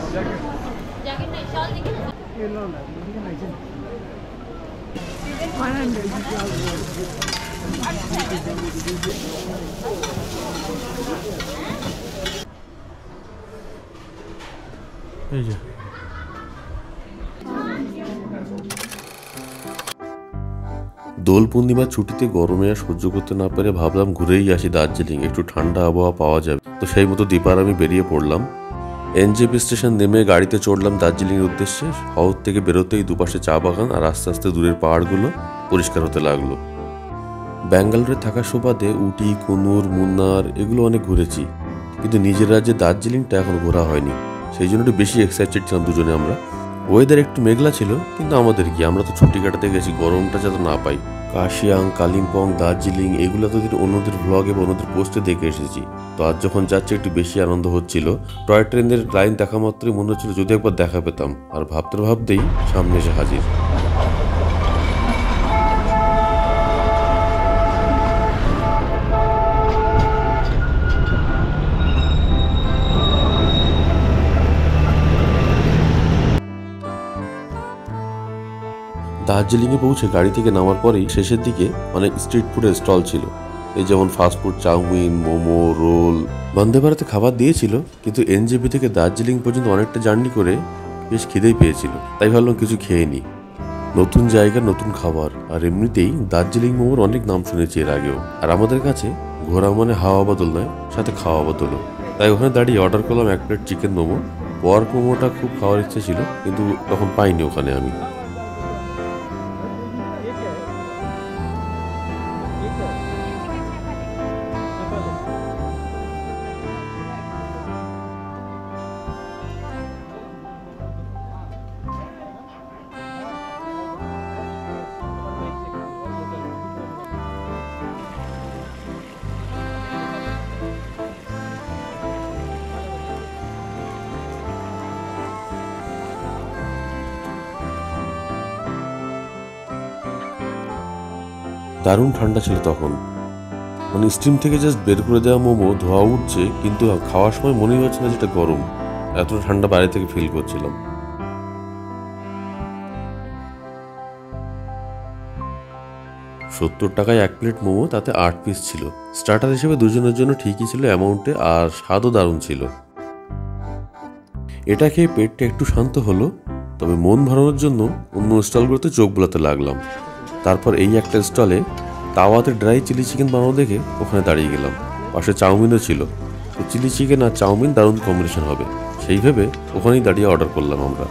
এই যে দোল পূর্ণিমার ছুটিতে গরমে আর সহ্য করতে না পেরে ভাবলাম ঘুরেই আসি দার্জিলিং, একটু ঠান্ডা আবহাওয়া পাওয়া যাবে। তো সেই মতো দীপার আমি বেরিয়ে পড়লাম। এনজেপি স্টেশন নেমে গাড়িতে চড়লাম দার্জিলিংয়ের উদ্দেশ্যে। শহর থেকে বেরোতেই দুপাশে চা বাগান আর আস্তে আস্তে দূরের পাহাড়গুলো পরিষ্কার হতে লাগলো। ব্যাঙ্গালোরে থাকার সুবাদে উটি, কুনুর, মুন্নার এগুলো অনেক ঘুরেছি, কিন্তু নিজের রাজ্যে দার্জিলিংটা এখন ঘোরা হয়নি। সেই জন্য একটু বেশি এক্সাইটেড ছিলাম দুজনে আমরা। ওয়েদার একটু মেঘলা ছিল, কিন্তু আমাদের কি, আমরা তো ছুটি কাটাতে গেছি, গরমটা যাতে না পাই। কাশিয়াং, কালিম্পং, দার্জিলিং এগুলো তো অন্যদের ভ্লগ এবং অন্যদের পোস্টে দেখে এসেছি। তো আজ যখন যাচ্ছে একটু বেশি আনন্দ হচ্ছিল। টয় ট্রেনের লাইন দেখা মাত্রই মনে হচ্ছিল যদি একবার দেখা পেতাম, আর ভাবতে ভাবতেই সামনে এসে হাজির। দার্জিলিংয়ে পৌঁছে গাড়ি থেকে নামার পরেই শেষের দিকে অনেক স্ট্রিট ফুডের স্টল ছিল, এই যেমন ফাস্টফুড, চাউমিন, মোমো, রোল। বন্দে ভারতে খাবার দিয়েছিল, কিন্তু এনজেপি থেকে দার্জিলিং পর্যন্ত অনেকটা জার্নি করে বেশ খিদেই পেয়েছিল, তাই ভাবলাম কিছু খেয়ে নিই। নতুন জায়গা, নতুন খাবার, আর এমনিতেই দার্জিলিং মোমোর অনেক নাম শুনেছি এর আগেও। আর আমাদের কাছে ঘোরা মানে হাওয়া বদল নয়, সাথে খাওয়া বদলও। তাই ওখানে দাঁড়িয়ে অর্ডার করলাম 1 প্লেট চিকেন মোমো। পর্ক মোমোটা খুব খাওয়ার ইচ্ছে ছিল, কিন্তু তখন পাইনি ওখানে আমি। দারুণ ঠান্ডা ছিল তখন, মানে স্টিম থেকে জাস্ট বের করে দেওয়া মোমো ধোয়া উঠছে, কিন্তু খাওয়ার সময় মনেই হচ্ছে না যেটা গরম, এতটা ঠান্ডা বাইরে থেকে ফিল করছিলাম। 70 টাকায় 1 প্লেট মোমো, তাতে 8 পিস ছিল। স্টার্টার হিসেবে দুজনের জন্য ঠিকই ছিল অ্যামাউন্টে, আর স্বাদও দারুণ ছিল। এটা খেয়ে পেটটা একটু শান্ত হলো, তবে মন ভরানোর জন্য অন্য স্টলগুলোতে চোখ বোলাতে লাগলাম। তারপর এই একটা স্টলে তাওয়াতে ড্রাই চিলি চিকেন বানানো দেখে ওখানে দাঁড়িয়ে গেলাম। পাশে চাউমিনও ছিল, তো চিলি চিকেন আর চাউমিন দারুণ কম্বিনেশন হবে, সেই ভেবে ওখানেই দাঁড়িয়ে অর্ডার করলাম আমরা।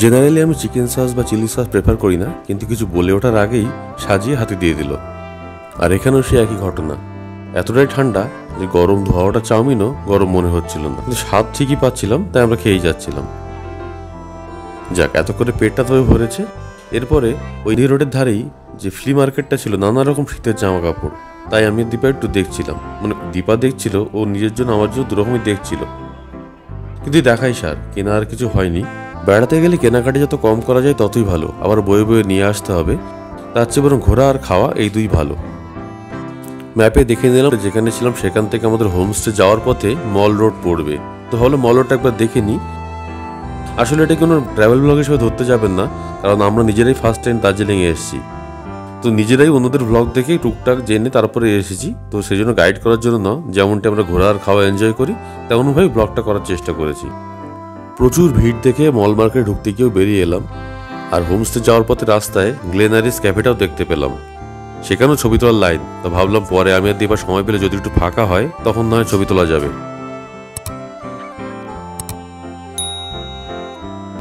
জেনারেলি আমি চিকেন সস বা চিলি সস প্রেফার করি না, কিন্তু কিছু বলে ওঠার আগেই সাজিয়ে হাতে দিয়ে দিল। আর এখানেও সে একই ঘটনা, এতটাই ঠান্ডা যে গরম ধোয়া ওটা চাউমিনও গরম মনে হচ্ছিল না, কিন্তু স্বাদ ঠিকই পাচ্ছিলাম, তাই আমরা খেয়েই যাচ্ছিলাম। যাক, এত করে পেটটা তবে ভরেছে। এরপরে ওই রোডের ধারেই যে ফ্লি মার্কেটটা ছিল, নানা রকম শীতের জামা কাপড়, তাই আমি দীপা একটু দেখছিলাম, মানে দীপা দেখছিল, ও নিজের জন্য আমার জন্য দুরকমই দেখছিল। কিন্তু দেখাই সার, কেনা আর কিছু হয়নি। বেড়াতে গেলে কেনাকাটি যত কম করা যায় ততই ভালো, আবার বয়ে বয়ে নিয়ে আসতে হবে, তার চেয়ে বরং ঘোরা আর খাওয়া এই দুই ভালো। ম্যাপে দেখে নিলাম যেখানে ছিলাম সেখান থেকে আমাদের হোমস্টে যাওয়ার পথে মল রোড পড়বে, তো হলো মল রোডটা একবার দেখে নিই। আসলে এটা কোনো ট্রাভেল ব্লগ হিসেবে ধরতে যাবেন না, কারণ আমরা নিজেরাই ফার্স্ট টাইম দার্জিলিংয়ে এসেছি, তো নিজেরাই অন্যদের ব্লগ দেখে টুকটাক জেনে তারপরে এসেছি। তো সেই জন্য গাইড করার জন্য না, যেমনটি আমরা ঘোরা আর খাওয়া এনজয় করি তেমনভাবে ব্লগটা করার চেষ্টা করেছি। প্রচুর ভিড় দেখে মল মার্কেটে ঢুকতে গিয়েও বেরিয়ে এলাম, আর হোমস্টে যাওয়ার পথে রাস্তায় গ্লেনারিস ক্যাফেটাও দেখতে পেলাম, সেখানেও ছবি তোলার লাইন। তো ভাবলাম পরে আমি আর দীপা সময় পেলে যদি একটু ফাঁকা হয় তখন না হয় ছবি তোলা যাবে।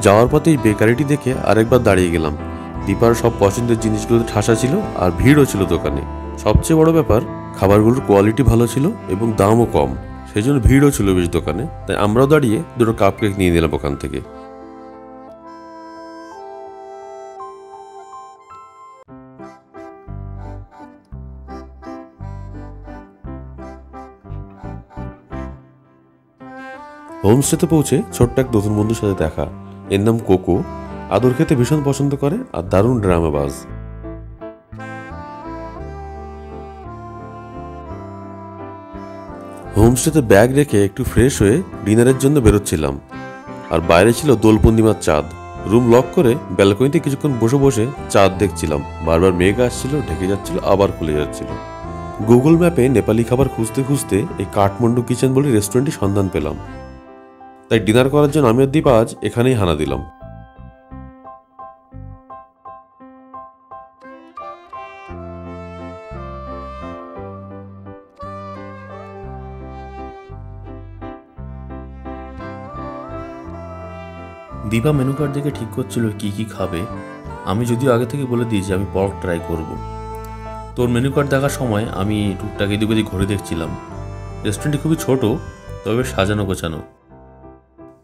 যাওয়ার পথে এই বেকারিটি দেখে আরেকবার দাঁড়িয়ে গেলাম। দীপার সব পছন্দের জিনিসগুলোতে ঠাসা ছিল, আর ভিড়ও ছিল দোকানে। সবচেয়ে বড় ব্যাপার, খাবারগুলোর কোয়ালিটি ভালো ছিল এবং দামও কম, সেই জন্য ভিড়ও ছিল বেশ দোকানে, তাই আমরাও দাঁড়িয়ে দুটো কাপ কেক নিয়ে নিলাম ওখান থেকে। হোমস্টেতে পৌঁছে ছোট্ট এক নতুন বন্ধুর সাথে দেখা। এর নাম কোকো। আদর খেতে ভীষণ পছন্দ করে আর দারুণ ড্রামাবাজ। হোমস্টেতে ব্যাগ রেখে একটু ফ্রেশ হয়ে ডিনারের জন্য বেরোচ্ছিলাম। আর বাইরে ছিল দোল পূর্ণিমার চাঁদ। রুম লক করে ব্যালকনিতে কিছুক্ষণ বসে বসে চাঁদ দেখছিলাম। বারবার মেঘ আসছিল, ঢেকে যাচ্ছিল, আবার খুলে যাচ্ছিল। গুগল ম্যাপে নেপালি খাবার খুঁজতে খুঁজতে এই কাঠমান্ডু কিচেন বলে রেস্টুরেন্টটি সন্ধান পেলাম। তাই ডিনার করার জন্য আমি আর দীপা আজ এখানেই হানা দিলাম। দীপা মেনু কার্ড দেখে ঠিক করছিল কি কি খাবে। আমি যদিও আগে থেকে বলে দিয়েছি আমি পর্ক ট্রাই করব। তোর মেনু কার্ড দেখার সময় আমি টুকটাক এদিক ওদিক ঘুরে দেখছিলাম। রেস্টুরেন্টটি খুবই ছোট, তবে সাজানো গোছানো।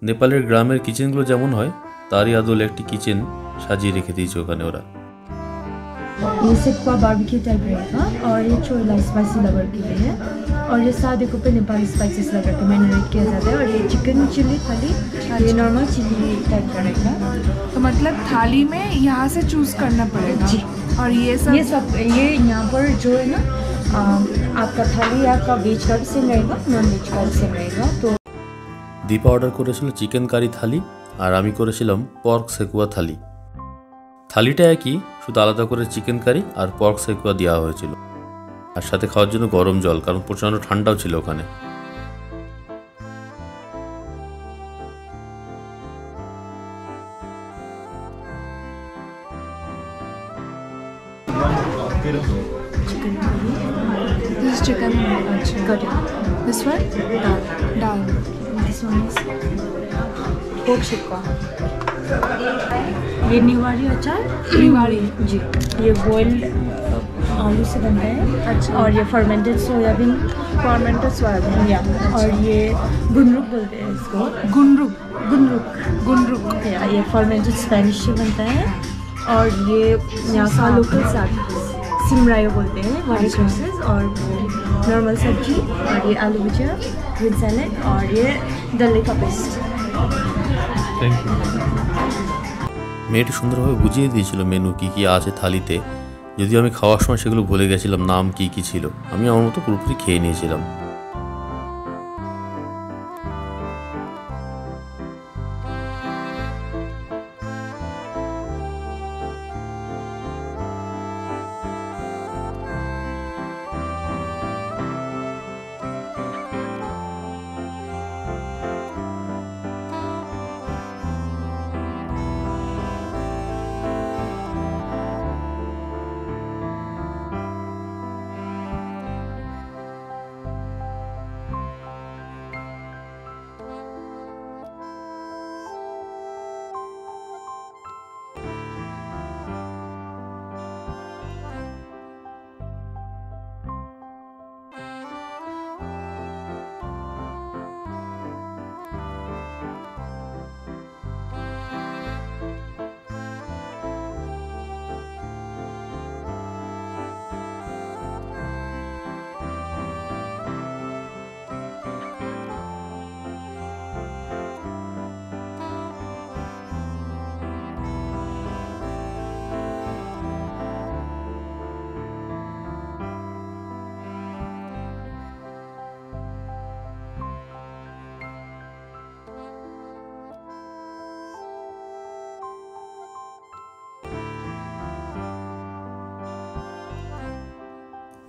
নেপালের গ্রামের কিচেনগুলো যেমন হয় তারই আদলে একটি কিচেন সাজিয়ে রেখে দিয়েছে ওখানে ওরা। ये सेक्वा बारबेक्यू टाइप रहेगा और ये छोला स्पाइसी लवर के लिए है और ये सादे को पे नेपाली स्पाइसेस लगा के मैरिनेट किया जाता है और ये चिकन चिल्ली थाली ये नॉर्मल चिल्ली टाइप का रहेगा। तो मतलब थाली में यहाँ से चूज करना पड़ेगा जी। और ये ये यहाँ पर जो है ना आपका थाली आपका वेज का भी सेम रहेगा, नॉन वेज का भी सेम रहेगा। तो দীপা অর্ডার করেছিল চিকেন কারি থালি আর আমি করেছিলাম পর্ক সেকুয়া থালি। থালিটা একই, শুধু আলাদা করে চিকেন কারি আর পর্ক সেকুয়া দেওয়া হয়েছিল। আর সাথে খাওয়ার জন্য গরম জল, কারণ প্রচণ্ড ঠান্ডাও ছিল ওখানে। this chicken curry, this one dal this one is pork शेकवा। ये निवाड़ी अचार निवाड़ी जी, ये बॉइल्ड आलू से बनता है। अच्छा। और ये फर्मेंटेड सोयाबीन या और ये गुनरुक बोलते हैं इसको। गुनरुक गुनरुक या ये फर्मेंटेड स्पेनिश से बनता है। और ये यहाँ का लोकल साग सिमरायो बोलते हैं, वाइट सॉसेस और नॉर्मल सब्जी और ये आलू भुजिया, ग्रीन सैलेड और ये दल्ले का पेस्ट। Thank you. মেয়েটি সুন্দরভাবে বুঝিয়ে দিয়েছিল মেনু কি কি আছে থালিতে। যদিও আমি খাওয়ার সময় সেগুলো ভুলে গেছিলাম নাম কি কি ছিল। আমি আমার মতো পুরোপুরি খেয়ে নিয়েছিলাম।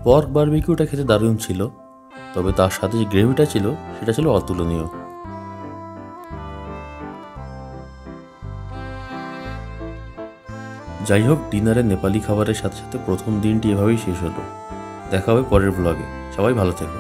পর্ক বারবিকিউটা খেতে দারুণ ছিল, তবে তার সাথে যে গ্রেভিটা ছিল সেটা ছিল অতুলনীয়। যাই হোক, ডিনারে নেপালি খাবারের সাথে সাথে প্রথম দিনটি এভাবেই শেষ হলো। দেখা হবে পরের ব্লগে। সবাই ভালো থেকো।